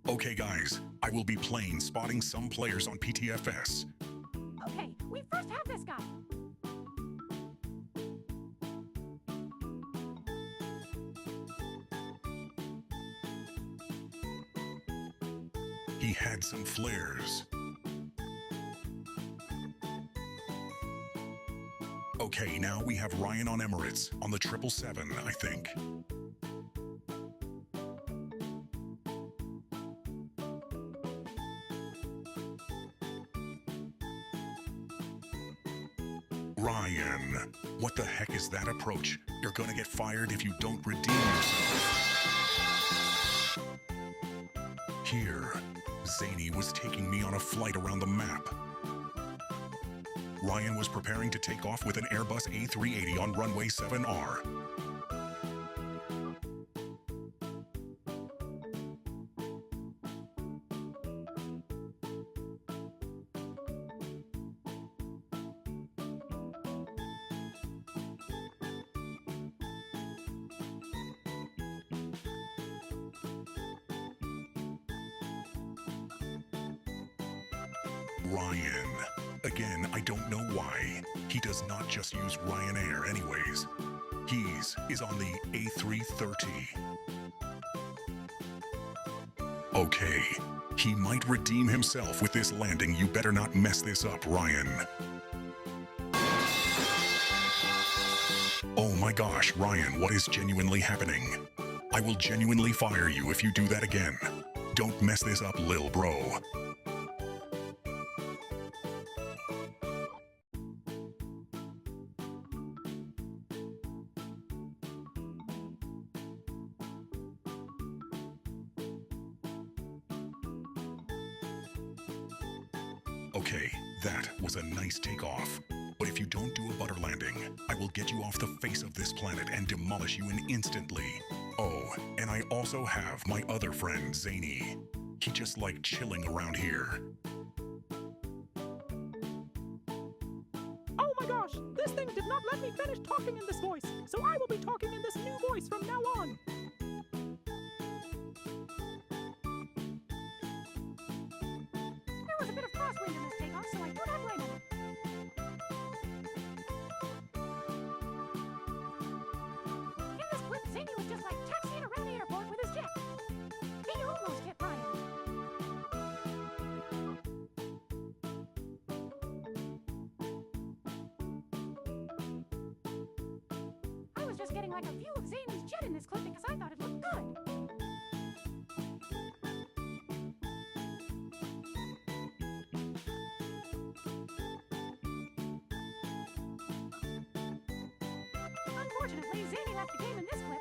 Okay guys, I will be playing spotting some players on PTFS. Okay, we first have this guy. He had some flares. Okay, now we have Ryan on Emirates, on the 777, I think. Ryan, what the heck is that approach? You're gonna get fired if you don't redeem yourself. Here, Zany was taking me on a flight around the map. Ryan was preparing to take off with an Airbus A380 on runway 7R. Ryan. Again, I don't know why. He does not just use Ryanair anyways. Is on the A330. Okay, he might redeem himself with this landing. You better not mess this up, Ryan. Oh my gosh, Ryan, what is genuinely happening? I will genuinely fire you if you do that again. Don't mess this up, lil bro. Okay, that was a nice takeoff. But if you don't do a butter landing, I will get you off the face of this planet and demolish you instantly. Oh, and I also have my other friend, Zany. He just like chilling around here. Oh my gosh, this thing did not let me finish talking in this voice, so I will be talking in this new voice from now on. There was a bit of crosswind in this takeoff, so I do not blame him. In this clip, Zany was just like taxiing around the airport with his jet. He almost hit Ryan. I was just getting like a view of Zany's jet in this clip because I thought it looked good. Unfortunately, Zany left the game in this clip,